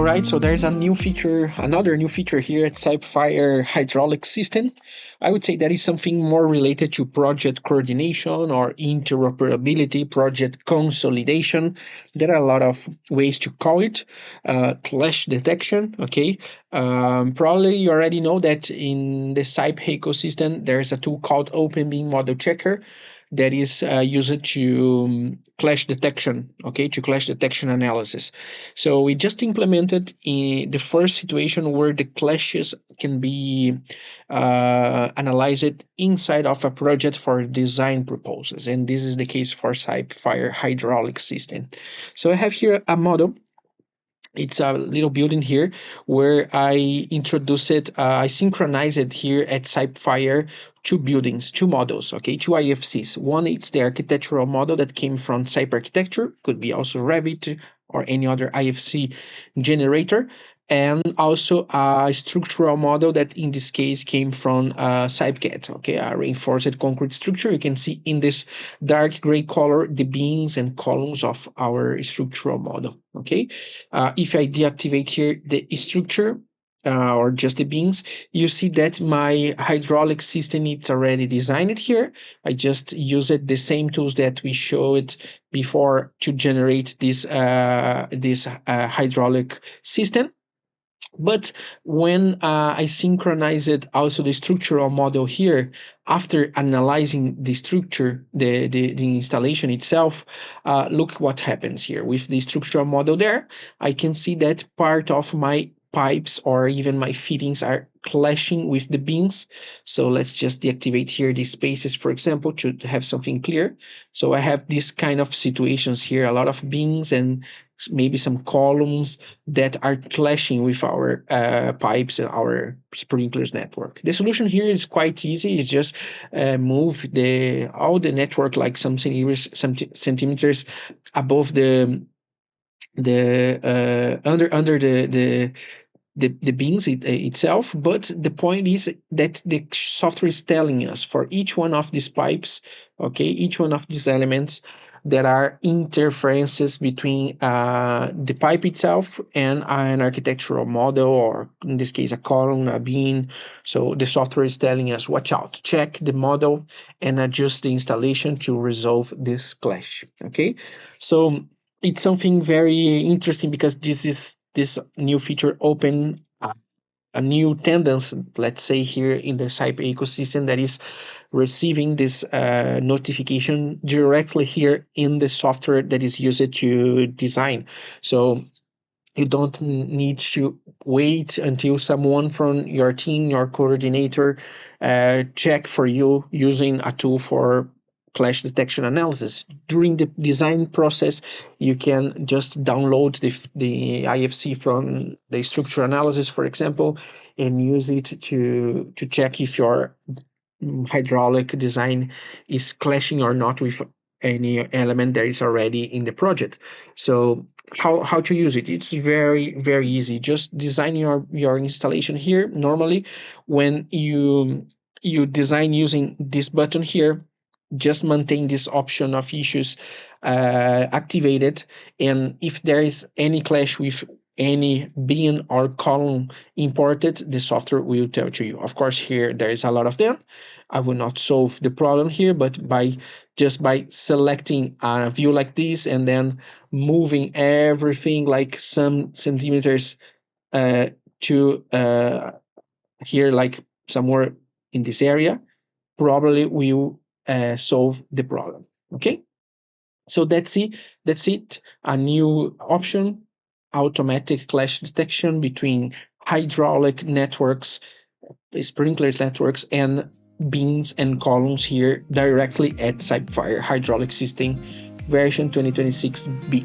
right, so there's another new feature here at CYPEFIRE Hydraulic System. I would say that is something more related to project coordination or interoperability, project consolidation. There are a lot of ways to call it. Clash detection, okay? Probably you already know that in the Cype ecosystem, there's a tool called OpenBeam Model Checker that is used to clash detection, okay, to clash detection analysis. So we just implemented in the first situation where the clashes can be analyzed inside of a project for design purposes, and this is the case for CYPEFIRE Hydraulic System. So I have here a model. It's a little building here where I introduced it, I synchronized it here at CYPEFIRE two buildings, two models, okay, two IFCs. One is the architectural model that came from Cype architecture, could be also Revit or any other IFC generator, and also a structural model that in this case came from CypeCAD, okay, a reinforced concrete structure. You can see in this dark gray color the beams and columns of our structural model, okay. If I deactivate here the structure or just the beams, you see that my hydraulic system is already designed here. I just used the same tools that we showed before to generate this hydraulic system. But when I synchronized also the structural model here, after analyzing the structure, the installation itself, look what happens here. With the structural model there, I can see that part of my pipes or even my fittings are clashing with the beams. So let's just deactivate here the spaces, for example, to have something clear. So I have this kind of situations here, a lot of beams and maybe some columns that are clashing with our pipes and our sprinklers network. The solution here is quite easy. It's just move all the network like some centimeters above the under the beams itself. But the point is that the software is telling us for each one of these pipes, okay, each one of these elements, there are interferences between the pipe itself and an architectural model, or in this case, a column, a beam. So the software is telling us, watch out, check the model and adjust the installation to resolve this clash, okay? So it's something very interesting because this new feature open a new tendency, let's say, here in the Cype ecosystem, that is receiving this notification directly here in the software that is used to design. So you don't need to wait until someone from your team, your coordinator, check for you using a tool for clash detection analysis. During the design process, you can just download the IFC from the structural analysis, for example, and use it to check if your hydraulic design is clashing or not with any element that is already in the project. So how to use it? It's very easy. Just design your installation here. Normally, when you design using this button here, just maintain this option of issues activated, and if there is any clash with any beam or column imported, the software will tell to you. Of course, here there is a lot of them. I will not solve the problem here, but by selecting a view like this and then moving everything like some centimeters to here, like somewhere in this area, probably will solve the problem. Okay, so that's it. That's it. A new option: automatic clash detection between hydraulic networks, sprinklers networks, and beams and columns here directly at CYPEFIRE Hydraulic System version 2026B.